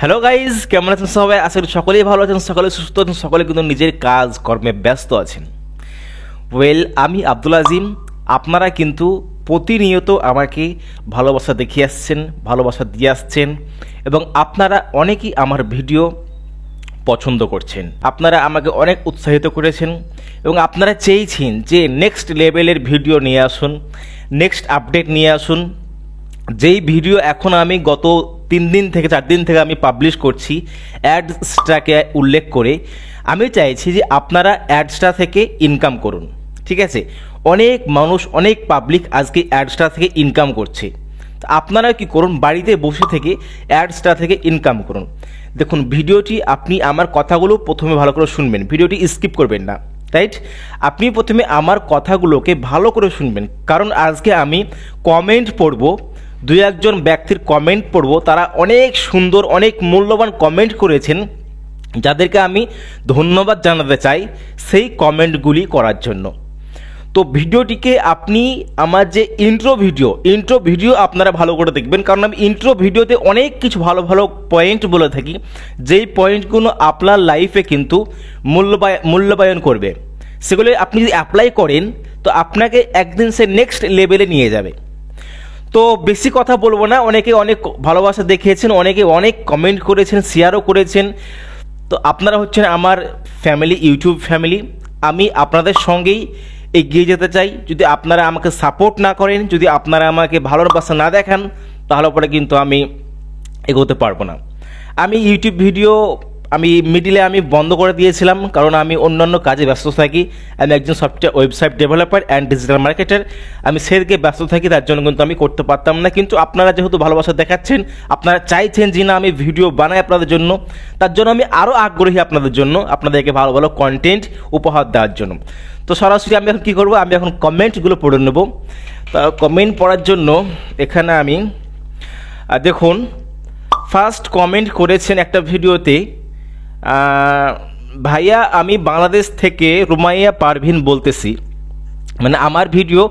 Hello guys, কেমন আছেন সবাই? আশা করি সকলেই ভালো আছেন, সকলে সুস্থ আছেন, সকলে কিন্তু নিজের কাজ কর্মে ব্যস্ত আছেন। আমি আব্দুল আজিম। আপনারা কিন্তু প্রতিনিয়ত আমাকে ভালোবাসা দেখিয়ে আসছেন, ভালোবাসা দিয়ে আসছেন এবং আপনারা অনেকেই আমার ভিডিও পছন্দ করছেন। আপনারা আমাকে অনেক উৎসাহিত করেছেন এবং আপনারা চেয়েছেন যে নেক্সট লেভেলের ভিডিও নিয়ে আসুন, নেক্সট আপডেট নিয়ে আসুন। যেই ভিডিও এখন আমি গত 3 দিন থেকে 4 দিন থেকে আমি পাবলিশ করছি অ্যাডসটাকে উল্লেখ করে, আমি চাইছি যে আপনারা অ্যাডসটা থেকে ইনকাম করুন। ঠিক আছে, অনেক মানুষ, অনেক পাবলিক আজকে অ্যাডসটা থেকে ইনকাম করছে। আপনারা কি করুন, বাড়িতে বসে থেকে অ্যাডসটা থেকে ইনকাম করুন। দেখুন, ভিডিওটি আপনি আমার কথাগুলো প্রথমে ভালো করে শুনবেন, ভিডিওটি স্কিপ করবেন না, রাইট? আপনি প্রথমে আমার কথাগুলোকে ভালো করে শুনবেন, কারণ আজকে আমি কমেন্ট পড়ব, 2-1 ব্যক্তির কমেন্ট পড়ব। তারা অনেক সুন্দর, অনেক মূল্যবান কমেন্ট করেছেন, যাদেরকে আমি ধন্যবাদ জানাতে চাই সেই কমেন্টগুলি করার জন্য। তো ভিডিওটিকে আপনি আমার যে ইন্ট্রো ভিডিও আপনারা ভালো করে দেখবেন, কারণ আমি ইন্ট্রো ভিডিওতে অনেক কিছু ভালো ভালো পয়েন্ট বলে থাকি, যেই পয়েন্টগুলো আপনার লাইফে কিন্তু মূল্যবায়ন করবে। সেগুলো আপনি যদি অ্যাপ্লাই করেন তো আপনাকে একদিন সে নেক্সট লেভেলে নিয়ে যাবে। তো বেশি কথা বলবো না, অনেকে অনেক ভালোবাসা দেখিয়েছেন, অনেকে অনেক কমেন্ট করেছেন, শেয়ারও করেছেন। তো আপনারা হচ্ছেন আমার ফ্যামিলি, ইউটিউব ফ্যামিলি। আমি আপনাদের সঙ্গেই এগিয়ে যেতে চাই। যদি আপনারা আমাকে সাপোর্ট না করেন, যদি আপনারা আমাকে ভালোবাসা না দেখান, তাহলে পরে কিন্তু আমি এগোতে পারবো না। আমি ইউটিউব ভিডিও মিডিলে বন্ধ করে দিয়েছিলাম, কারণ আমি অন্যান্য কাজে ব্যস্ত থাকি। আমি একজন software website developer and digital marketer. আমি সেদিকে ব্যস্ত থাকি, তার জন্য কিন্তু আমি করতে পারতাম না। কিন্তু আপনারা যেহেতু ভালোবাসা দেখাচ্ছেন, আপনারা চাইছেন যে না আমি ভিডিও বানাই আপনাদের জন্য, তার জন্য আমি আরও আগ্রহী আপনাদের জন্য, আপনাদেরকে ভালো ভালো কন্টেন্ট উপহার দেওয়ার জন্য। তো সরাসরি আমি এখন কী করবো, আমি এখন কমেন্টগুলো পড়ে নেব। তা কমেন্ট পড়ার জন্য এখানে আমি দেখুন, ফার্স্ট কমেন্ট করেছেন একটা ভিডিওতে, ভাইয়া আমি বাংলাদেশ থেকে রুমাইয়া পারভিন বলতেছি। মানে আমার ভিডিও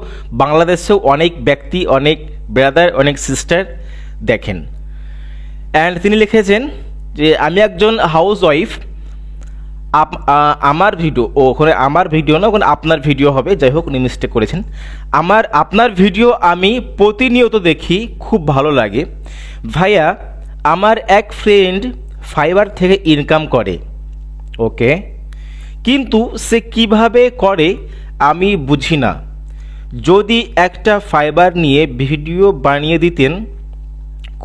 বাংলাদেশেও অনেক ব্যক্তি, অনেক ব্রাদার, অনেক সিস্টার দেখেন। অ্যান্ড তিনি লিখেছেন যে আমি একজন হাউস ওয়াইফ। আমার ভিডিও, ওখানে আমার ভিডিও না, ওখানে আপনার ভিডিও হবে, যাই হোক উনি মিস্টেক করেছেন। আপনার ভিডিও আমি প্রতিনিয়ত দেখি, খুব ভালো লাগে। ভাইয়া আমার এক ফ্রেন্ড ফাইবার থেকে ইনকাম করে, ওকে, কিন্তু সে কিভাবে করে আমি বুঝি না। যদি একটা ফাইবার নিয়ে ভিডিও বানিয়ে দিতেন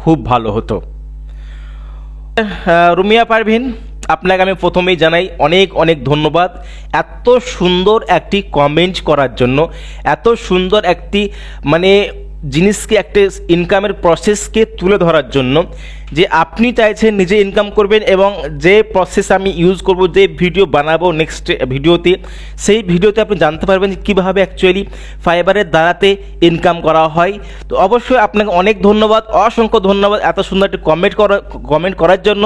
খুব ভালো হতো। রুমিয়া পারভিন, আপনাকে আমি প্রথমেই জানাই অনেক অনেক ধন্যবাদ এত সুন্দর একটি কমেন্ট করার জন্য, এত সুন্দর একটি জিনিসকে, একটা ইনকামের প্রসেসকে তুলে ধরার জন্য। যে আপনি চাইছেন নিজে ইনকাম করবেন এবং যে প্রসেস আমি ইউজ করব, যে ভিডিও বানাবো নেক্সট ভিডিওতে, সেই ভিডিওতে আপনি জানতে পারবেন যে কীভাবে অ্যাকচুয়ালি ফাইবারের দ্বারাতে ইনকাম করা হয়। তো অবশ্যই আপনাকে অনেক ধন্যবাদ, অসংখ্য ধন্যবাদ এত সুন্দর একটি কমেন্ট করার জন্য।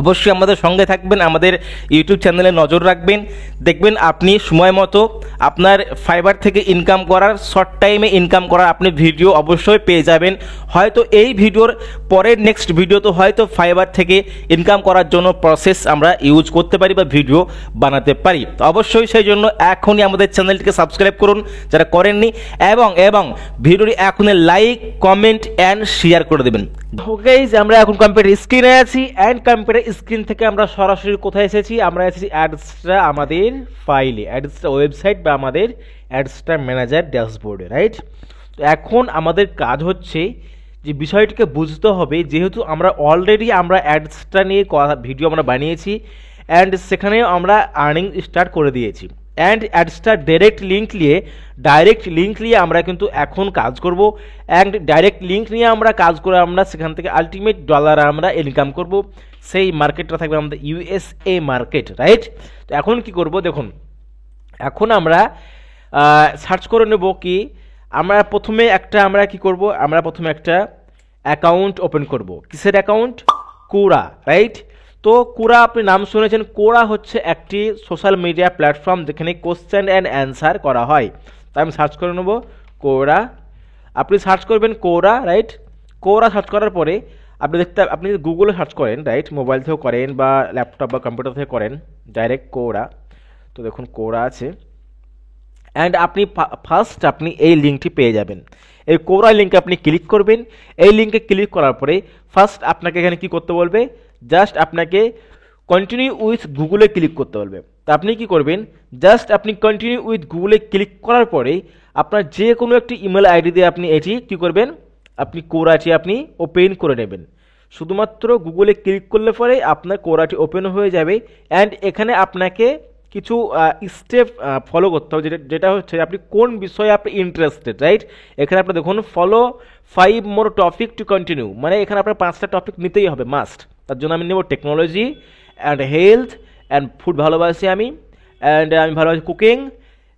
অবশ্যই আমাদের সঙ্গে থাকবেন, আমাদের ইউটিউব চ্যানেলে নজর রাখবেন, দেখবেন আপনি সময় মতো আপনার ফাইবার থেকে ইনকাম করার, শর্ট টাইমে ইনকাম করার আপনি ভিডিও অবশ্যই পেয়ে যাবেন। হয়তো এই ভিডিওর পরের নেক্সট ভিডিওতে হয়তো ফাইবার থেকে ইনকাম করার জন্য প্রসেস আমরা ইউজ করতে পারি বা ভিডিও বানাতে পারি। তো অবশ্যই সেই জন্য এখনই আমাদের চ্যানেলটিকে সাবস্ক্রাইব করুন যারা করেননি, এবং ভিডিওটি এখনই লাইক, কমেন্ট অ্যান্ড শেয়ার করে দেবেন। গাইস, আমরা এখন কম্পিউটার স্ক্রিনে আছি, অ্যান্ড কম্পিউটার স্ক্রিন থেকে আমরা সরাসরি কোথায় এসেছি, আমরা এসেছি অ্যাডসটা আমাদের ফাইলে, অ্যাডসটা ওয়েবসাইট বা আমাদের অ্যাডসটা ম্যানেজার ড্যাশবোর্ডে, রাইট? তো এখন আমাদের কাজ হচ্ছে যে বিষয়টিকে বুঝতে হবে, যেহেতু আমরা অলরেডি অ্যাডসটা নিয়ে ভিডিও আমরা বানিয়েছি অ্যান্ড সেখানেও আমরা আর্নিং স্টার্ট করে দিয়েছি। অ্যান্ড অ্যাডসটা ডাইরেক্ট লিঙ্ক নিয়ে আমরা কিন্তু এখন কাজ করব। অ্যান্ড ডাইরেক্ট লিঙ্ক নিয়ে আমরা কাজ করে আমরা সেখান থেকে আলটিমেট ডলার আমরা ইনকাম করব। সেই মার্কেটটা থাকবে আমাদের USA মার্কেট, রাইট? তো এখন কি করব, দেখুন, এখন আমরা সার্চ করে নেব কি, আমরা প্রথমে একটা অ্যাকাউন্ট ওপেন করব। কিসের অ্যাকাউন্ট? কোরা, রাইট? তো কোরা আপনি নাম শুনেছেন। কোরা হচ্ছে একটি সোশ্যাল মিডিয়া প্ল্যাটফর্ম যেখানে কোশ্চেন অ্যান্ড অ্যান্সার করা হয়। তাই আমি সার্চ করে নেব কোরা। আপনি সার্চ করবেন কোরা, রাইট? কোরা সার্চ করার পরে আপনি যদি গুগলে সার্চ করেন, রাইট, মোবাইল থেকেও করেন বা ল্যাপটপ বা কম্পিউটার থেকে করেন, ডাইরেক্ট কোরা, তো দেখুন কোরা আছে। অ্যান্ড আপনি ফার্স্ট আপনি এই লিঙ্কটি পেয়ে যাবেন। এই কোরা লিঙ্কে আপনি ক্লিক করবেন। এই লিঙ্কে ক্লিক করার পরে ফার্স্ট আপনাকে এখানে কি করতে বলবে, জাস্ট আপনাকে কন্টিনিউ উইথ গুগলে ক্লিক করতে বলবে। তো আপনি কি করবেন, জাস্ট আপনি কন্টিনিউ উইথ গুগলে ক্লিক করার পরে আপনার যে কোনো একটি ইমেল আইডি দিয়ে আপনি এটি কি করবেন, আপনি কোরাটি আপনি ওপেন করে নেবেন। শুধুমাত্র গুগলে ক্লিক করলে পরে আপনার কোরাটি ওপেন হয়ে যাবে। অ্যান্ড এখানে আপনাকে কিছু স্টেপ ফলো করতে হবে, যেটা হচ্ছে আপনি কোন বিষয়ে আপনি ইন্টারেস্টেড, রাইট। এখানে আপনি দেখুন follow 5 more topic to continue, মানে এখানে আপনার 5টা টপিক নিতেই হবে মাস্ট। তার জন্য আমি নেব technology and health and food ভালোবাসি আমি, অ্যান্ড আমি ভালোবাসি কুকিং,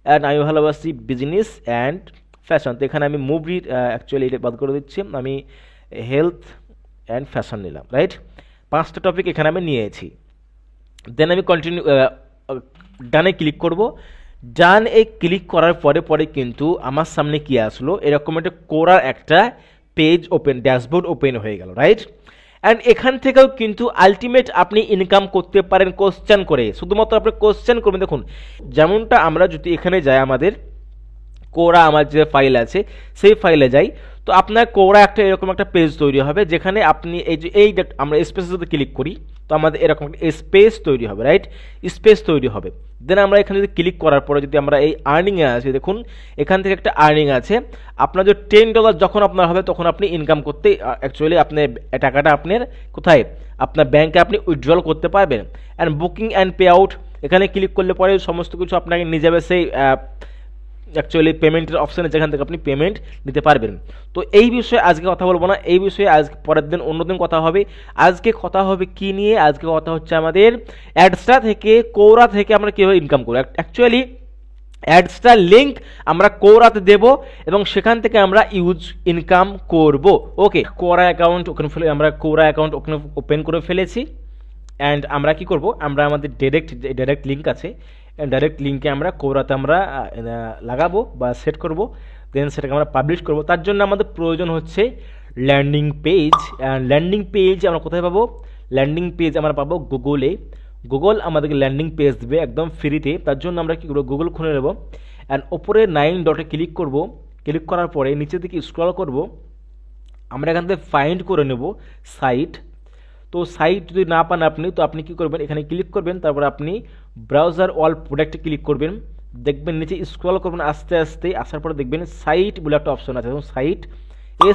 অ্যান্ড আমি ভালোবাসি বিজনেস অ্যান্ড ফ্যাশন। তো এখানে আমি মুভি অ্যাকচুয়ালি এটা বাদ করে দিচ্ছি, আমি হেলথ অ্যান্ড ফ্যাশন নিলাম, রাইট। 5টা টপিক এখানে আমি নিয়েছি। দেন আমি কন্টিনিউ ডানে ক্লিক করব। ডানে ক্লিক করার পরে কিন্তু আমার সামনে কি আসলো, এরকম একটা কোরার একটা পেজ ওপেন, ড্যাশবোর্ড ওপেন হয়ে গেল, রাইট। অ্যান্ড এখান থেকেও কিন্তু আলটিমেট আপনি ইনকাম করতে পারেন কোশ্চেন করে, শুধুমাত্র আপনি কোশ্চেন করবেন। দেখুন যেমনটা আমরা যদি এখানে যাই, আমাদের কোরা আমার যে ফাইল আছে সেই ফাইলে যাই, তো আপনার কোরা একটা এরকম একটা পেজ তৈরি হবে, যেখানে আপনি এই যে আমরা স্পেসে যদি ক্লিক করি তো আমাদের এরকম একটা স্পেস তৈরি হবে, রাইট, স্পেস তৈরি হবে। দেন আমরা এখানে যদি ক্লিক করার পরে যদি আমরা এই আর্নিংয়ে আসি, দেখুন এখান থেকে একটা আর্নিং আছে। আপনার যে $10 যখন আপনার হবে তখন আপনি ইনকাম করতে অ্যাকচুয়ালি আপনি টাকাটা আপনার কোথায়, আপনার ব্যাংকে আপনি উইথড্রল করতে পারবেন। And booking and pay out, এখানে ক্লিক করলে পরে সমস্ত কিছু আপনাকে নিয়ে যাবে সেই অ্যাকচুয়ালি পেমেন্টের অপশানে, যেখান থেকে আপনি পেমেন্ট নিতে পারবেন। তো এই বিষয়ে আজকে কথা বলবো না, এই বিষয়ে আজকে পরের দিন অন্যদিন কথা হবে। আজকে কথা হবে কি নিয়ে, আজকে কথা হচ্ছে আমাদের অ্যাডস্টা থেকে, কোরা থেকে আমরা কীভাবে ইনকাম করবো। অ্যাকচুয়ালি অ্যাডস্টা লিঙ্ক আমরা কোরাতে দেব এবং সেখান থেকে আমরা ইনকাম করব। ওকে, কোরা অ্যাকাউন্ট ওখানে আমরা কোরা অ্যাকাউন্ট ওখানে ওপেন করে ফেলেছি। অ্যান্ড আমরা কি করব, আমরা আমাদের ডাইরেক্ট লিঙ্ক আছে, ডাইরেক্ট লিঙ্কে আমরা কোরাতে আমরা লাগাবো বা সেট করব। দেন সেটাকে আমরা পাবলিশ করব। তার জন্য আমাদের প্রয়োজন হচ্ছে ল্যান্ডিং পেজ। ল্যান্ডিং পেজ আমরা কোথায় পাবো, ল্যান্ডিং পেজ আমরা পাবো গুগলে। গুগল আমাদেরকে ল্যান্ডিং পেজ দেবে একদম ফ্রিতে। তার জন্য আমরা কী করবো, গুগল খুলে নেব। অ্যান্ড ওপরে 9 ডটে ক্লিক করব। ক্লিক করার পরে নিচের দিকে স্ক্রল করব, আমরা এখান থেকে ফাইন্ড করে নেব সাইট। তো সাইট যদি না পান আপনি, তো আপনি কী করবেন, এখানে ক্লিক করবেন, তারপর আপনি ব্রাউজার অল প্রোডাক্টে ক্লিক করবেন। দেখবেন নিচে স্ক্রল করবেন আস্তে আস্তে, আসার পরে দেখবেন সাইট বলে একটা অপশন আছে, সাইট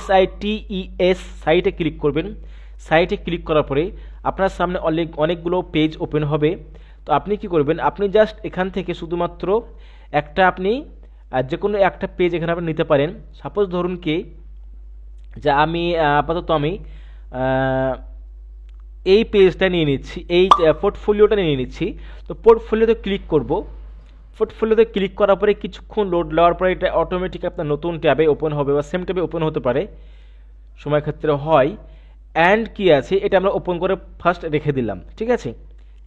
SITES, সাইটে ক্লিক করবেন। সাইটে ক্লিক করার পরে আপনার সামনে অনেকগুলো পেজ ওপেন হবে। তো আপনি কি করবেন, আপনি জাস্ট এখান থেকে শুধুমাত্র একটা আপনি যে কোনো একটা পেজ এখানে আপনি নিতে পারেন। সাপোজ ধরুন কি যে আমি আপাতত আমি এই পেজটা নিয়ে নিচ্ছি, এই পোর্টফোলিওটা নিয়ে নিচ্ছি। তো পোর্টফোলিওতে ক্লিক করব। পোর্টফোলিওতে ক্লিক করার পরে কিছুক্ষণ লোড নেওয়ার পরে এটা অটোমেটিক আপনার নতুন ট্যাবে ওপেন হবে বা সেম ট্যাবে ওপেন হতে পারে, সময় ক্ষেত্রে হয়। অ্যান্ড কি আছে, এটা আমরা ওপেন করে ফার্স্ট রেখে দিলাম, ঠিক আছে।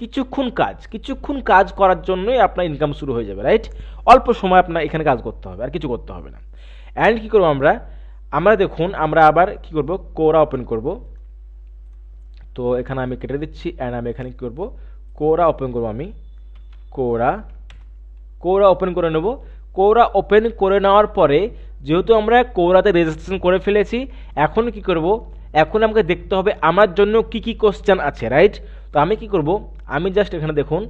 কিছুক্ষণ কাজ করার জন্যই আপনার ইনকাম শুরু হয়ে যাবে, রাইট। অল্প সময় আপনার এখানে কাজ করতে হবে, আর কিছু করতে হবে না। অ্যান্ড কী করবো আমরা দেখুন আমরা আবার কি করব, কোরা ওপেন করব। তো এখানে আমি কেটে দিচ্ছি। অ্যান্ড আমি এখানে কী করবো, কোরা ওপেন করবো। আমি কোরা ওপেন করে নেব। কোরা ওপেন করে নেওয়ার পরে যেহেতু আমরা কোরাতে রেজিস্ট্রেশন করে ফেলেছি, এখন কি করব, এখন আমাকে দেখতে হবে আমার জন্য কি কি কোশ্চেন আছে, রাইট। তো আমি কি করব, আমি জাস্ট এখানে দেখুন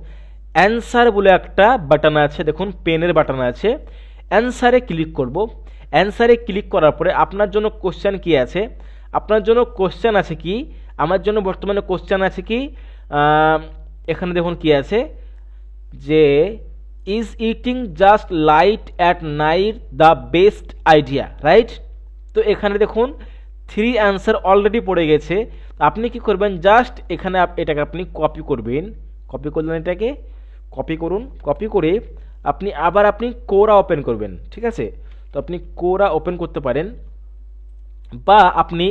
অ্যান্সার বলে একটা বাটন আছে, দেখুন পেনের বাটন আছে, অ্যান্সারে ক্লিক করব। অ্যান্সারে ক্লিক করার পরে আপনার জন্য কোশ্চেন কি আছে, আপনার জন্য কোশ্চেন আছে কি, আমার জন্য বর্তমানে কোশ্চেন আছে কি, এখানে দেখুন কি আছে যে is eating just light at night the best idea, right. তো এখানে দেখুন 3 অ্যান্সার অলরেডি পড়ে গেছে। আপনি কি করবেন, জাস্ট এখানে এটাকে আপনি কপি করবেন। কপি করলেন, এটাকে কপি করুন। কপি করে আপনি আবার কোরা ওপেন করবেন, ঠিক আছে। তো আপনি কোরা ওপেন করতে পারেন বা আপনি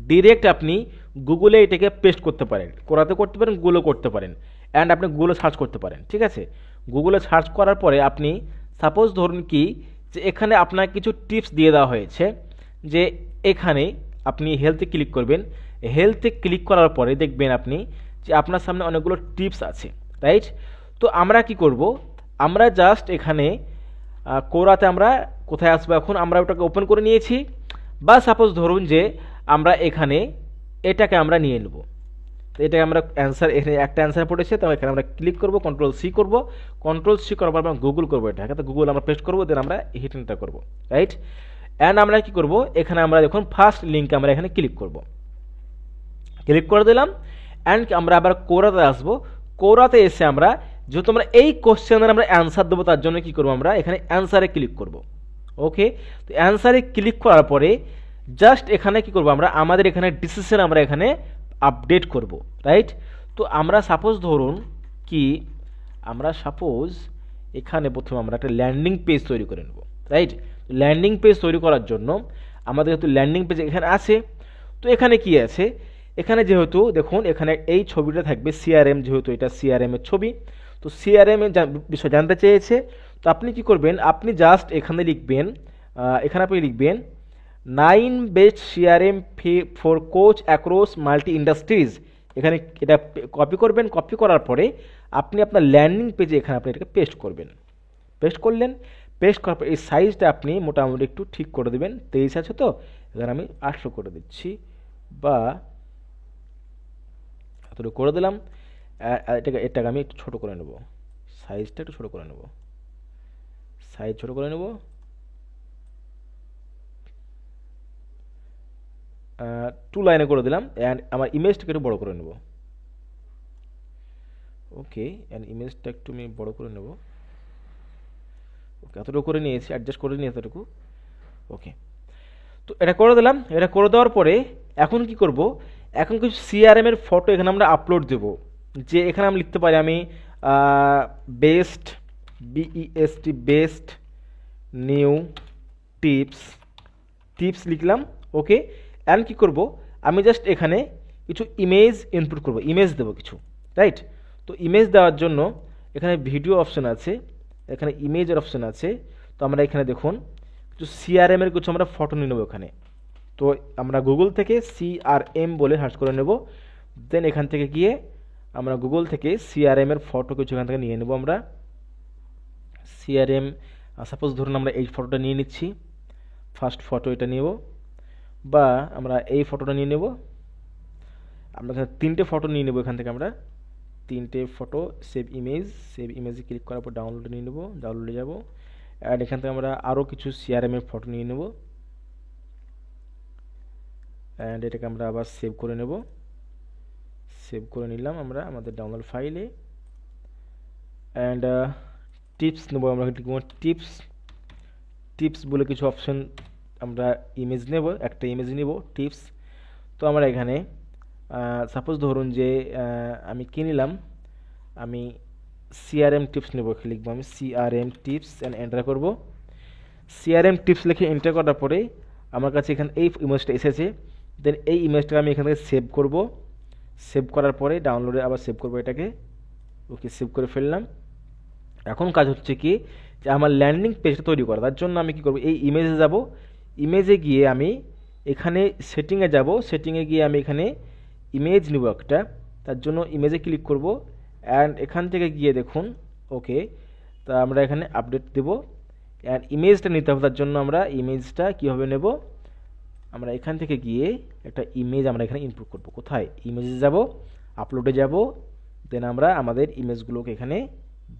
ডিরেক্ট আপনি গুগলে এটাকে পেস্ট করতে পারেন, কোরাতে করতে পারেন, গুগলে করতে পারেন। অ্যান্ড আপনি গুগলে সার্চ করতে পারেন, ঠিক আছে। গুগলে সার্চ করার পরে আপনি সাপোজ ধরুন কি যে এখানে আপনার কিছু টিপস দিয়ে দেওয়া হয়েছে যে এখানে আপনি হেলথে ক্লিক করবেন। হেলথে ক্লিক করার পরে দেখবেন আপনি যে আপনার সামনে অনেকগুলো টিপস আছে, রাইট? তো আমরা কি করব, আমরা জাস্ট এখানে কোরাতে আমরা কোথায় আসবো, এখন আমরা ওটাকে ওপেন করে নিয়েছি, বা সাপোজ ধরুন যে আমরা এখানে এটাকে আমরা নিয়ে নেব। তো এটাকে আমরা অ্যান্সার, এখানে একটা অ্যান্সার পড়েছে, তো এখানে আমরা ক্লিক করব, কন্ট্রোল সি করব, কন্ট্রোল সি করার পর আমরা গুগল করবো, এটাকে তো গুগল আমরা পেস্ট করবো, দেন আমরা হিট এন্টার করবো, রাইট? অ্যান্ড আমরা কি করব, এখানে আমরা দেখুন ফার্স্ট লিঙ্কে আমরা এখানে ক্লিক করব, ক্লিক করে দিলাম। অ্যান্ড আমরা আবার কোরাতে আসবো, কোরাতে এসে আমরা যেহেতু আমরা এই কোশ্চেনের আমরা অ্যান্সার দেবো, তার জন্য কি করবো, আমরা এখানে অ্যান্সারে ক্লিক করব। ওকে, তো অ্যান্সারে ক্লিক করার পরে জাস্ট এখানে কি করব, আমরা আমাদের এখানে ডিসিশন আমরা এখানে আপডেট করব, রাইট? তো আমরা সাপোজ ধরুন কি, আমরা সাপোজ এখানে প্রথমে আমরা একটা ল্যান্ডিং পেজ তৈরি করে নেব, রাইট? ল্যান্ডিং পেজ তৈরি করার জন্য আমাদের যেহেতু ল্যান্ডিং পেজ এখানে আছে, তো এখানে কি আছে, এখানে যেহেতু দেখুন এখানে এই ছবিটা থাকবে সিআরএম, যেহেতু এটা সিআরএম এর ছবি, তো সিআরএম এর বিষয় জানতে চেয়েছে। তো আপনি কি করবেন, আপনি জাস্ট এখানে লিখবেন, এখানে আপনি লিখবেন 9 best CRM for coach across multi industries. এখানে এটা কপি করবেন, কপি করার পরে আপনি আপনার ল্যান্ডিং পেজে এখানে আপনি এটাকে পেস্ট করবেন, পেস্ট করলেন। পেস্ট করার পর এই সাইজটা আপনি মোটামুটি একটু ঠিক করে দেবেন, 23 আছে তো, এখানে আমি 800 করে দিচ্ছি, বা এতটুকু করে দিলাম। এটাকে আমি একটু ছোটো করে নেব, সাইজটা একটু ছোটো করে নেব, সাইজ ছোটো করে নেব, 2 লাইনে করে দিলাম। অ্যান্ড আমার ইমেজটাকে একটু বড় করে নেব। ওকে, অ্যান্ড ইমেজটা একটু আমি বড় করে নেব। ওকে, এতটুকু করে নিয়েছি, অ্যাডজাস্ট করে নিয়ে এতটুকু। ওকে, তো এটা করে দিলাম। এটা করে দেওয়ার পরে এখন কি করব, এখন কিছু সিআরএম এর ফটো এখানে আমরা আপলোড দেব। যে এখানে আমি লিখতে পারি, আমি best, BEST best new tips, tips লিখলাম। ওকে, অ্যান্ড কী করব, আমি জাস্ট এখানে কিছু ইমেজ ইনপুট করব, ইমেজ দেবো কিছু, রাইট? তো ইমেজ দেওয়ার জন্য এখানে ভিডিও অপশন আছে, এখানে ইমেজের অপশন আছে। তো আমরা এখানে দেখুন কিছু সিআরএম এর কিছু আমরা ফটো নিয়ে নেবো এখানে। তো আমরা গুগল থেকে সিআরএম বলে সার্চ করে নেব, দেন এখান থেকে গিয়ে আমরা গুগল থেকে সিআরএম এর ফটো কিছু এখান থেকে নিয়ে নেব। আমরা সিআরএম, সাপোজ ধরুন আমরা এই ফটোটা নিয়ে নিচ্ছি, ফার্স্ট ফটো এটা নেব, বা আমরা এই ফটোটা নিয়ে নেব। আমরা এখানে 3টে ফটো নিয়ে নেব, এখান থেকে আমরা 3টে ফটো, সেভ ইমেজ, সেভ ইমেজে ক্লিক করার পর ডাউনলোডে নিয়ে নেব, ডাউনলোডে যাব। অ্যান্ড এখান থেকে আমরা আরও কিছু সিআরএম এর ফটো নিয়ে নেব, অ্যান্ড এটাকে আমরা আবার সেভ করে নেব, সেভ করে নিলাম আমরা আমাদের ডাউনলোড ফাইলে। অ্যান্ড টিপস নেব, আমরা টিপস, টিপস বলে কিছু অপশন আমরা ইমেজ নেব, একটা ইমেজ নেব টিপস। তো আমরা এখানে সাপোজ ধরুন যে আমি কি নিলাম, আমি সিআরএম টিপস নেব, লিখবো আমি সিআরএম টিপস, অ্যান্ড এন্টার করব। সিআরএম টিপস লিখে এন্টার করার পরে আমার কাছে এখানে এই ইমেজটা এসেছে, দেন এই ইমেজটাকে আমি এখান থেকে সেভ করব। সেভ করার পরে ডাউনলোডে আবার সেভ করব এটাকে। ওকে, সেভ করে ফেললাম। এখন কাজ হচ্ছে কি, যে আমার ল্যান্ডিং পেজটা তৈরি করা, তার জন্য আমি কি করব, এই ইমেজে যাব, ইমেজে গিয়ে আমি এখানে সেটিংয়ে যাব, সেটিংয়ে গিয়ে আমি এখানে ইমেজ নিব একটা, তার জন্য ইমেজে ক্লিক করব। অ্যান্ড এখান থেকে গিয়ে দেখুন, ওকে, তা আমরা এখানে আপডেট দেব। অ্যান্ড ইমেজটা নিতে হবে, তার জন্য আমরা ইমেজটা কীভাবে নেব, আমরা এখান থেকে গিয়ে একটা ইমেজ আমরা এখানে ইনপুট করব। কোথায়, ইমেজে যাব, আপলোডে যাব, দেন আমরা আমাদের ইমেজগুলোকে এখানে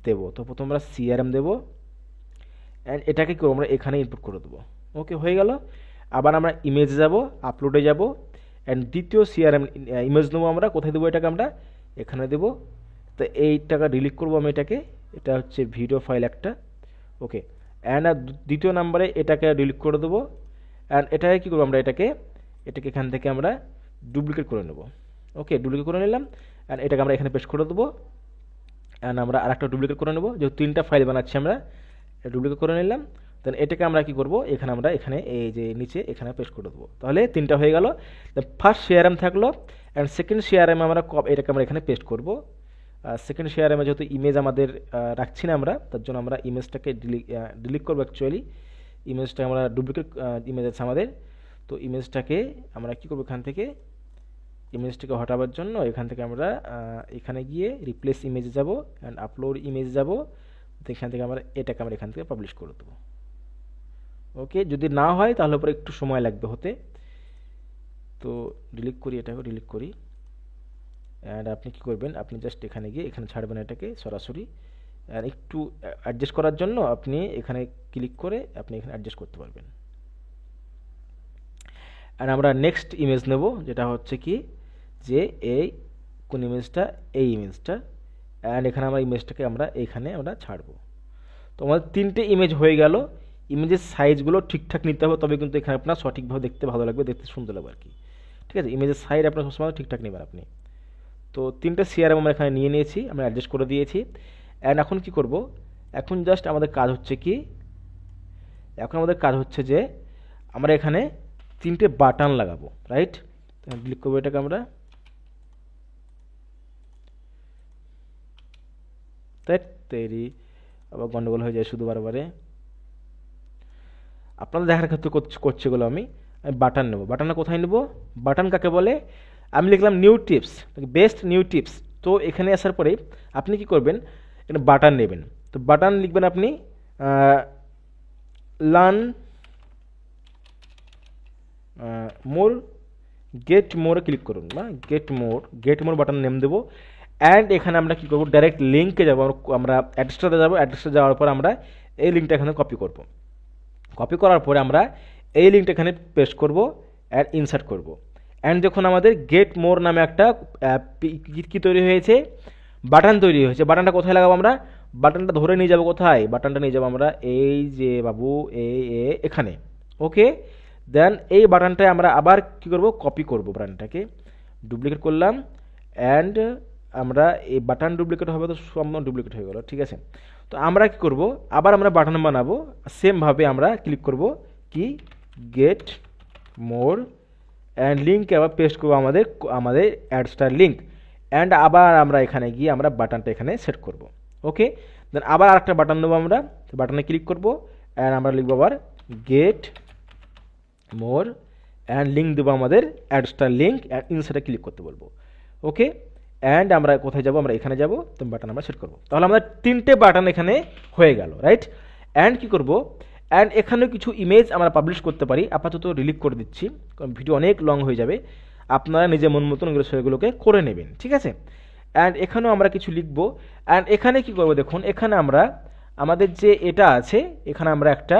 দেব। তো প্রথম আমরা সিআরএম দেব, অ্যান্ড এটাকে কি আমরা এখানে ইনপুট করে দেবো। ওকে, হয়ে গেল। আবার আমরা ইমেজে যাব, আপলোডে যাব, অ্যান্ড দ্বিতীয় সিআরএম ইমেজ নেবো আমরা, কোথায় দেবো, এটাকে আমরা এখানে দেবো। তো এইটাকে ডিলিট করবো আমি এটাকে, এটা হচ্ছে ভিডিও ফাইল একটা। ওকে, অ্যান্ড দ্বিতীয় নাম্বারে এটাকে ডিলিট করে দেবো। অ্যান্ড এটাকে কী করবো, আমরা এটাকে এখান থেকে আমরা ডুপ্লিকেট করে নেব। ওকে, ডুপ্লিকেট করে নিলাম। অ্যান্ড এটাকে আমরা এখানে পেস্ট করে দেবো। অ্যান্ড আমরা আরেকটা ডুপ্লিকেট করে নেব, যেহেতু 3টা ফাইল বানাচ্ছি আমরা, ডুপ্লিকেট করে নিলাম। দেন এটাকে আমরা কি করব, এখানে আমরা এখানে এই যে নিচে এখানে পেস্ট করে দেবো। তাহলে 3টা হয়ে গেল। ফার্স্ট সিআরএম থাকলো, অ্যান্ড সেকেন্ড সিআরএম আমরা এটাকে আমরা এখানে পেস্ট করব। সেকেন্ড সিআরএমে যেহেতু ইমেজ আমাদের রাখছি না আমরা, তার জন্য আমরা ইমেজটাকে ডিলিট করবো। অ্যাকচুয়ালি ইমেজটা আমরা ডুপ্লিকেট ইমেজ আছে আমাদের, তো ইমেজটাকে আমরা কী করবো, এখান থেকে ইমেজটাকে হটাবার জন্য এখান থেকে আমরা এখানে গিয়ে রিপ্লেস ইমেজে যাব অ্যান্ড আপলোড ইমেজ যাব, এখান থেকে আমরা এটাকে আমরা এখান থেকে পাবলিশ করে দেবো। ওকে, যদি না হয় তাহলে পরে একটু সময় লাগবে হতে। তো ডিলিট করি, এটাকে ডিলিট করি। অ্যান্ড আপনি কি করবেন, আপনি জাস্ট এখানে গিয়ে এখানে ছাড়বেন এটাকে সরাসরি। আর একটু অ্যাডজাস্ট করার জন্য আপনি এখানে ক্লিক করে আপনি এখানে অ্যাডজাস্ট করতে পারবেন। আর আমরা নেক্সট ইমেজ নেব, যেটা হচ্ছে কি যে এই কোন ইমেজটা, এই ইমেজটা। অ্যান্ড এখানে আমরা ইমেজটাকে আমরা এখানে আমরা ছাড়বো। তো আমাদের 3টে ইমেজ হয়ে গেল। ইমেজের সাইজগুলো ঠিকঠাক নিতে হবে, তবে কিন্তু এখানে আপনার সঠিকভাবে দেখতে ভালো লাগবে, দেখতে সুন্দর লাগবে আর কি। ঠিক আছে, ইমেজের সাইজ আপনার সবসময় ঠিকঠাক নেবেন আপনি। তো 3টে সিআরএম আমরা এখানে নিয়ে নিয়েছি, আমরা অ্যাডজাস্ট করে দিয়েছি। অ্যান্ড এখন কি করব, এখন জাস্ট আমাদের কাজ হচ্ছে কি, এখন আমাদের কাজ হচ্ছে যে আমরা এখানে 3টে বাটন লাগাবো, রাইট। ক্লিক করবো এটাকে আমরা, তাই তৈরি আবার গন্ডগোল হয়ে যায় শুধু বারবারে। আপনাদের দেখার ক্ষেত্রে করছে এগুলো। আমি বাটন নেব। বাটনটা কোথায় নেব, বাটন কাকে বলে, আমি লিখলাম new tips, best new tips. তো এখানে আসার পরে আপনি কি করবেন, এখানে বাটন নেবেন। তো বাটন লিখবেন আপনি লার্ন মোর, গেট মোরে ক্লিক করুন, বা গেট মোর বাটন নেম দেবো। অ্যান্ড এখানে আমরা কী করবো, ডাইরেক্ট লিঙ্কে যাবো, আমরা অ্যাড্রেসটাতে যাবো। অ্যাড্রেসটা যাওয়ার পর আমরা এই লিঙ্কটা এখানে কপি করব। কপি করার পরে আমরা এই লিঙ্কটা এখানে পেস্ট করব অ্যান্ড ইনসার্ট করব। অ্যান্ড যখন আমাদের গেট মোর নামে একটা কি তৈরি হয়েছে, বাটন তৈরি হয়েছে। বাটনটা কোথায় লাগাবো আমরা, বাটনটা ধরে নিয়ে যাবো কোথায়, বাটনটা নিয়ে যাবো আমরা এই যে বাবু এখানে। ওকে, দেন এই বাটনটায় আমরা আবার কি করব, কপি করব, বাটনটাকে ডুপ্লিকেট করলাম। অ্যান্ড আমরা এই বাটন ডুপ্লিকেট হবে তো সম্পূর্ণ ডুপ্লিকেট হয়ে গেল। ঠিক আছে, তো আমরা কি করব, আবার আমরা বাটন বানাবো সেমভাবে। আমরা ক্লিক করব কি গেট মোর অ্যান্ড লিঙ্কে আবার পেস্ট করবো আমাদের অ্যাডস্টার লিঙ্ক। অ্যান্ড আবার আমরা এখানে গিয়ে আমরা বাটনটা এখানে সেট করব। ওকে, দেন আবার আরেকটা বাটন নেবো আমরা, বাটনে ক্লিক করব অ্যান্ড আমরা লিখবো আবার গেট মোর অ্যান্ড লিঙ্ক দেবো আমাদের অ্যাডস্টার লিঙ্ক, অ্যান্ড ইনসার্টে ক্লিক করতে বলবো। ওকে, অ্যান্ড আমরা কোথায় যাব, আমরা এখানে যাব, তো বাটন আমরা সেট করবো। তাহলে আমাদের 3টে বাটন এখানে হয়ে গেল, রাইট। অ্যান্ড কি করব, অ্যান্ড এখানেও কিছু ইমেজ আমরা পাবলিশ করতে পারি। আপাতত ডিলিট করে দিচ্ছি, কারণ ভিডিও অনেক লং হয়ে যাবে। আপনারা নিজের মন মতন সেগুলোকে করে নেবেন, ঠিক আছে। অ্যান্ড এখানেও আমরা কিছু লিখব। অ্যান্ড এখানে কি করব, দেখুন এখানে আমরা আমাদের যে এটা আছে, এখানে আমরা একটা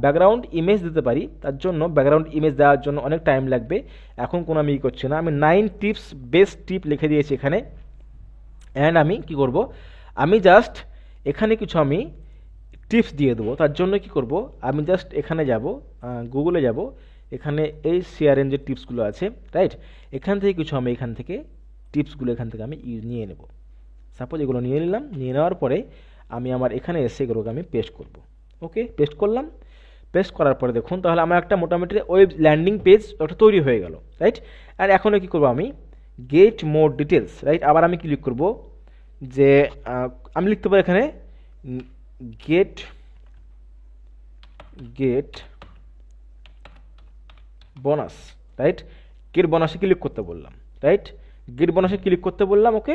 ব্যাকগ্রাউন্ড ইমেজ দিতে পারি। তার জন্য ব্যাকগ্রাউন্ড ইমেজ দেওয়ার জন্য অনেক টাইম লাগবে। এখন কোনো আমি করছি না, আমি 9 টিপস বেস্ট টিপ লিখে দিয়েছি এখানে। অ্যান্ড আমি কি করব, আমি জাস্ট এখানে কিছু আমি টিপস দিয়ে দেবো। তার জন্য কি করব, আমি জাস্ট এখানে যাব, গুগলে যাব, এখানে এই সিআরএম যে টিপসগুলো আছে, রাইট, এখান থেকে কিছু আমি এখান থেকে টিপসগুলো এখান থেকে আমি নিয়ে নেব। সাপোজ এগুলো নিয়ে নিলাম, নিয়ে নেওয়ার পরে আমি আমার এখানে এসে এগুলোকে আমি পেস্ট করব। ওকে, পেস্ট করলাম। পেস্ট করার পরে দেখুন তাহলে আমার একটা মোটামুটি ওয়েব ল্যান্ডিং পেজ ওটা তৈরি হয়ে গেল, রাইট। আর এখনও কী করবো, আমি গেট মোর ডিটেলস, রাইট, আবার আমি ক্লিক করব যে আমি লিখতে পারি এখানে গেট বোনাস, রাইট। গেট বোনাসে ক্লিক করতে বললাম, রাইট, গেট বোনাসে ক্লিক করতে বললাম। ওকে,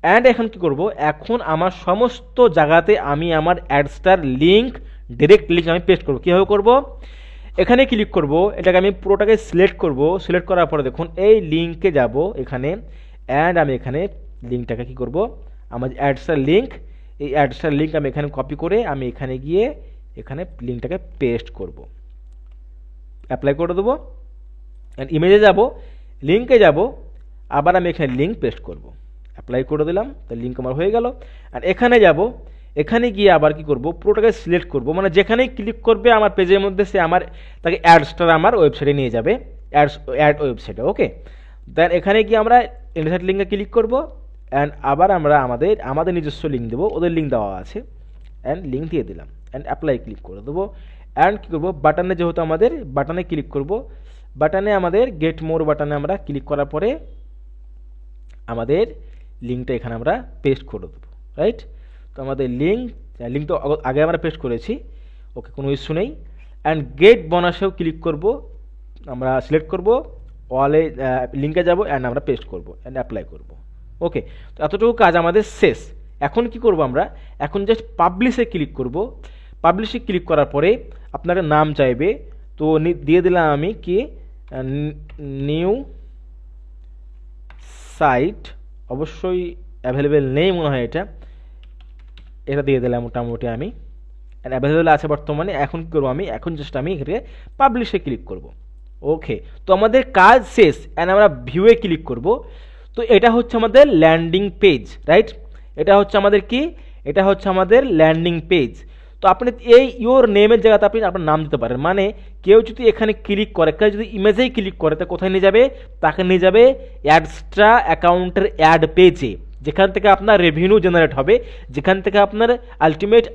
অ্যান্ড এখন কি করব, এখন আমার সমস্ত জায়গাতে আমি আমার অ্যাডস্টার লিঙ্ক, ডিরেক্ট লিঙ্ক আমি পেস্ট করব। কীভাবে করব, এখানে ক্লিক করব, এটাকে আমি পুরোটাকে সিলেক্ট করব। সিলেক্ট করার পরে দেখুন এই লিঙ্কে যাব এখানে, অ্যান্ড আমি এখানে লিঙ্কটাকে কি করব, আমার অ্যাডস্টার লিঙ্ক, এই অ্যাডস্টার লিঙ্ক আমি এখানে কপি করে আমি এখানে গিয়ে এখানে লিঙ্কটাকে পেস্ট করব, অ্যাপ্লাই করে দেবো। অ্যান্ড ইমেজে যাব, লিঙ্কে যাব, আবার আমি এখানে লিঙ্ক পেস্ট করব, অ্যাপ্লাই করে দিলাম, তো লিঙ্ক আমার হয়ে গেল। আর এখানে যাব, এখানে গিয়ে আবার কি করব, পুরোটাকে সিলেক্ট করব, মানে যেখানেই ক্লিক করবে আমার পেজের মধ্যে সে আমার তাকে অ্যাডসটা আমার ওয়েবসাইটে নিয়ে যাবে, অ্যাড ওয়েবসাইটে। ওকে, দেন এখানে গিয়ে আমরা ইনসার্ট লিঙ্কে ক্লিক করব। অ্যান্ড আবার আমরা আমাদের নিজস্ব লিঙ্ক দেবো, ওদের লিঙ্ক দেওয়া আছে, অ্যান্ড লিঙ্ক দিয়ে দিলাম। অ্যান্ড অ্যাপ্লাই ক্লিক করে দেবো। অ্যান্ড কী করবো, বাটনে যেহেতু আমাদের বাটনে ক্লিক করব, বাটনে আমাদের গেট মোর বাটনে আমরা ক্লিক করার পরে আমাদের লিঙ্কটা এখানে আমরা পেস্ট করে দেবো, রাইট। তো আমাদের লিঙ্ক তো আগে আমরা পেস্ট করেছি, ওকে, কোনো ইস্যু নেই। অ্যান্ড গেট বোনাসেও ক্লিক করব, আমরা সিলেক্ট করব, অলে লিঙ্কে যাব অ্যান্ড আমরা পেস্ট করব অ্যান্ড অ্যাপ্লাই করব। ওকে, তো এতটুকু কাজ আমাদের শেষ। এখন কি করব আমরা, এখন জাস্ট পাবলিশে ক্লিক করব। পাবলিশে ক্লিক করার পরে আপনাকে নাম চাইবে, তো দিয়ে দিলাম আমি কি নিউ সাইট, অবশ্যই অ্যাভেলেবেল নেই মনে হয়, এটা দিয়ে দিলাম মোটামুটি আমি, অ্যাভেলেবেল আছে বর্তমানে। এখন কী করবো আমি, এখন জাস্ট আমি এখানে পাবলিশে ক্লিক করব। ওকে, তো আমাদের কাজ শেষ অ্যান্ড আমরা ভিউয়ে ক্লিক করব। তো এটা হচ্ছে আমাদের ল্যান্ডিং পেজ, রাইট? এটা হচ্ছে আমাদের কি, এটা হচ্ছে আমাদের ল্যান্ডিং পেজ। তো আপনি এই ইওর নেমের জায়গাতে আপনি আপনার নাম দিতে পারেন, মানে কেউ যদি এখানে ক্লিক করে, কেউ যদি ইমেজেই ক্লিক করে, তা কোথায় নিয়ে যাবে, তাকে নিয়ে যাবে অ্যাডস্ট্রা অ্যাকাউন্টের অ্যাড পেজে, যেখান থেকে আপনার রেভিনিউ জেনারেট হবে, যেখান থেকে আপনার আলটিমেট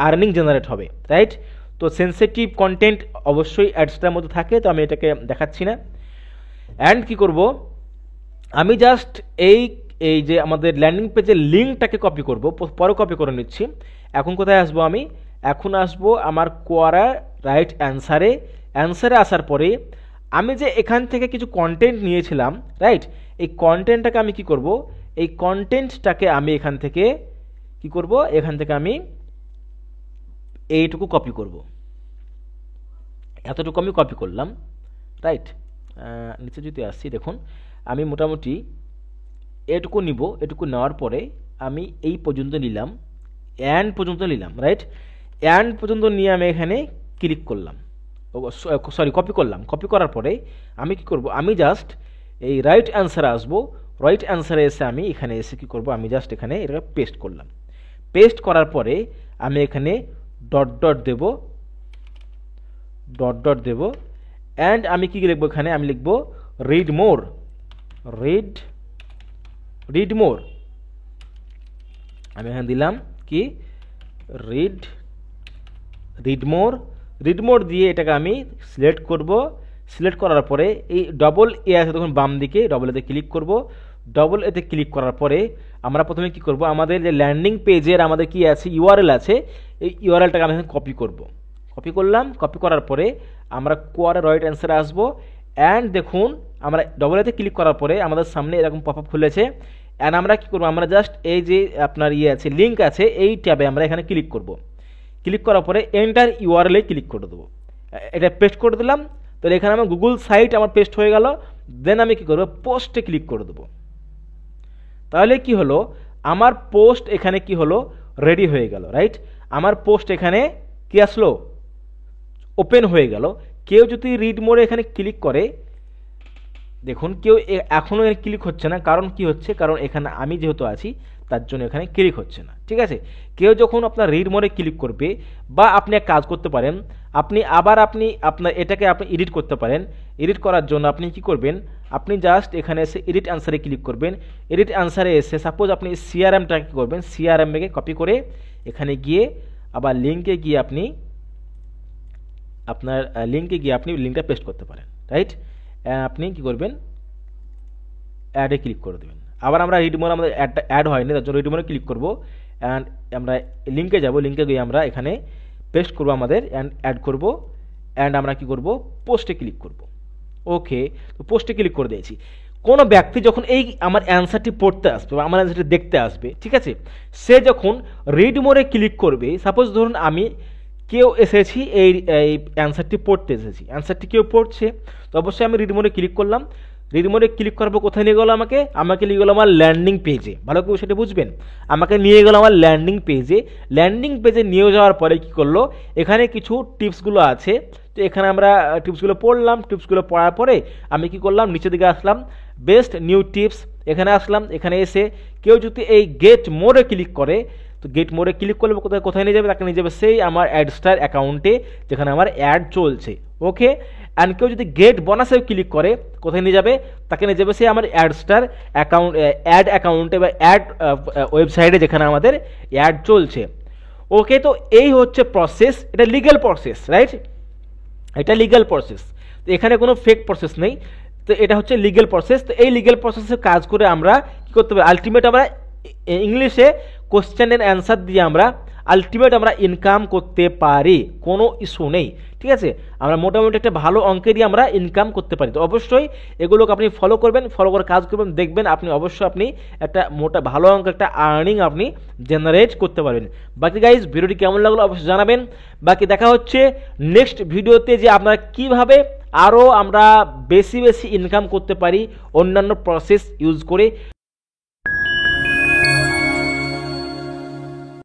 আর্নিং জেনারেট হবে, রাইট? তো সেন্সিটিভ কন্টেন্ট অবশ্যই অ্যাডসটার মধ্যে থাকে, তো আমি এটাকে দেখাচ্ছি না। অ্যান্ড কি করব, আমি জাস্ট এই যে আমাদের ল্যান্ডিং পেজের লিঙ্কটাকে কপি করব, পরে কপি করে নিচ্ছি। এখন কোথায় আসবো আমি, এখন আসবো আমার কোয়ারা রাইট অ্যান্সারে আসার পরে আমি যে এখান থেকে কিছু কন্টেন্ট নিয়েছিলাম, রাইট? এই কন্টেন্টটাকে আমি কি করব, এই কন্টেন্টটাকে আমি এখান থেকে কি করব, এখান থেকে আমি এইটুকু কপি করব, এতটুকু আমি কপি করলাম, রাইট? নিচে যদি আসছি দেখুন, আমি মোটামুটি এটুকু নিব, এটুকু নেওয়ার পরে আমি এই পর্যন্ত নিলাম, অ্যান্ড পর্যন্ত নিলাম, রাইট? অ্যান্ড পর্যন্ত নিয়ে আমি এখানে ক্লিক করলাম, সরি কপি করলাম। কপি করার পরে আমি কি করব, আমি জাস্ট এই রাইট অ্যান্সারে আসবো। রাইট অ্যান্সারে এসে আমি এখানে এসে কি করব, আমি জাস্ট এখানে এটা পেস্ট করলাম। পেস্ট করার পরে আমি এখানে ডট ডট দেব অ্যান্ড আমি কি লিখবো, এখানে আমি লিখবো রিড মোর, রিড মোর। আমি এখানে দিলাম কি রিড মোর দিয়ে এটাকে আমি সিলেক্ট করব। সিলেক্ট করার পরে এই ডবল এ আছে তখন বাম দিকে, ডবল এতে ক্লিক করব। ডবল এতে ক্লিক করার পরে আমরা প্রথমে কি করব, আমাদের যে ল্যান্ডিং পেজের আমাদের কি আছে ইউআরএল আছে, এই ইউআরএলটাকে আমি কপি করব। কপি করলাম, কপি করার পরে আমরা কোয়ারে রাইট অ্যান্সারে আসবো অ্যান্ড দেখুন আমরা ডবল এতে ক্লিক করার পরে আমাদের সামনে এরকম পপ আপ খুলেছে অ্যান্ড আমরা কি করব, আমরা জাস্ট এই যে আপনার আছে লিঙ্ক আছে এই ট্যাবে আমরা এখানে ক্লিক করব। ক্লিক করার পরে এন্টার ইউআরএল এ ক্লিক করে দেবো, এটা পেস্ট করে দিলাম। তো এখানে আমার গুগল সাইট আমার পেস্ট হয়ে গেল। দেন আমি কি করব, পোস্টে ক্লিক করে দেবো। তাহলে কি হলো, আমার পোস্ট এখানে কি হলো, রেডি হয়ে গেল, রাইট? আমার পোস্ট এখানে কি আসলো, ওপেন হয়ে গেল। কেউ যদি রিড মোরে এখানে ক্লিক করে, দেখুন কেউ এখনও এখানে ক্লিক হচ্ছে না, কারণ কি হচ্ছে, কারণ এখানে আমি যেহেতু আছি তার জন্য এখানে ক্লিক হচ্ছে না, ঠিক আছে? কেউ যখন আপনার রিড মোরে ক্লিক করবে, বা আপনি এক কাজ করতে পারেন, আপনি আপনার এটাকে আপনি এডিট করতে পারেন। এডিট করার জন্য আপনি কি করবেন, আপনি জাস্ট এখানে এসে এডিট অ্যান্সারে ক্লিক করবেন। এডিট অ্যান্সারে এসে সাপোজ আপনি সিআরএমটা কি করবেন, সিআরএমকে কপি করে এখানে গিয়ে আবার লিঙ্কে গিয়ে আপনি আপনার লিঙ্কটা পেস্ট করতে পারেন, রাইট? আপনি কি করবেন, অ্যাডে ক্লিক করে দেবেন। আবার আমরা রিড মোর, আমাদের অ্যাড হয়নি তার জন্য রিড মোরে ক্লিক করবো অ্যান্ড আমরা লিঙ্কে যাব। লিঙ্কে গিয়ে আমরা এখানে পেস্ট করবো আমাদের অ্যান্ড অ্যাড করবো অ্যান্ড আমরা কি করব, পোস্টে ক্লিক করব। ওকে, তো পোস্টে ক্লিক করে দিয়েছি। কোনো ব্যক্তি যখন এই আমার অ্যান্সারটি পড়তে আসবে বা আমার অ্যান্সারটি দেখতে আসবে, ঠিক আছে, সে যখন রিড মোরে ক্লিক করবে, সাপোজ ধরুন আমি কেউ এসেছি এই অ্যান্সারটি পড়তে এসেছি, অ্যান্সারটি কেউ পড়ছে, তো অবশ্যই আমি রিড মোরে ক্লিক করলাম। রিড মোরে ক্লিক করবো, কোথায় নিয়ে গেলো আমাকে নিয়ে গেলো আমার ল্যান্ডিং পেজে। ভালো করে সেটা বুঝবেন, আমাকে নিয়ে গেলো আমার ল্যান্ডিং পেজে। ল্যান্ডিং পেজে নিয়ে যাওয়ার পরে কি করলো, এখানে কিছু টিপসগুলো আছে, তো এখানে আমরা টিপসগুলো পড়লাম। টিপসগুলো পড়ার পরে আমি কি করলাম, নিচের দিকে আসলাম, বেস্ট নিউ টিপস, এখানে আসলাম। এখানে এসে কেউ যদি এই গেট মোরে ক্লিক করে, তো গেট মোরে ক্লিক করলে কোথায় নিয়ে যাবে, তাকে নিয়ে যাবে সেই আমার অ্যাডস্টার অ্যাকাউন্টে যেখানে আমার অ্যাড চলছে। ওকে, অ্যান্ড কেউ যদি গেট বোনাসেও ক্লিক করে, কোথায় নিয়ে যাবে, তাকে নিয়ে যাবে সেই আমার অ্যাডস্টার অ্যাড অ্যাকাউন্টে বা অ্যাড ওয়েবসাইটে যেখানে আমাদের অ্যাড চলছে। ওকে, তো এই হচ্ছে প্রসেস, এটা লিগ্যাল প্রসেস, রাইট? এটা লিগ্যাল প্রসেস, তো এখানে কোনো ফেক প্রসেস নেই, তো এটা হচ্ছে লিগ্যাল প্রসেস। তো এই লিগ্যাল প্রসেসে কাজ করে আমরা কী করতে পারি, আলটিমেট আমরা ইংলিশে কোশ্চেন এর অ্যান্সার দিয়ে আমরা আলটিমেট আমরা ইনকাম করতে পারি, কোনো ইস্যু নেই। ঠিক আছে, আমরা মোটামুটি একটা ভালো অঙ্কেরই আমরা ইনকাম করতে পারি। তো অবশ্যই এগুলোকে আপনি ফলো করবেন, ফলো করে কাজ করবেন, দেখবেন আপনি অবশ্যই আপনি একটা ভালো অঙ্কের একটা আর্নিং আপনি জেনারেট করতে পারবেন। বাকি গাইজ ভিডিওটি কেমন লাগলো অবশ্যই জানাবেন। বাকি দেখা হচ্ছে নেক্সট ভিডিওতে, যে আপনারা কিভাবে আরও আমরা বেশি ইনকাম করতে পারি অন্যান্য প্রসেস ইউজ করে।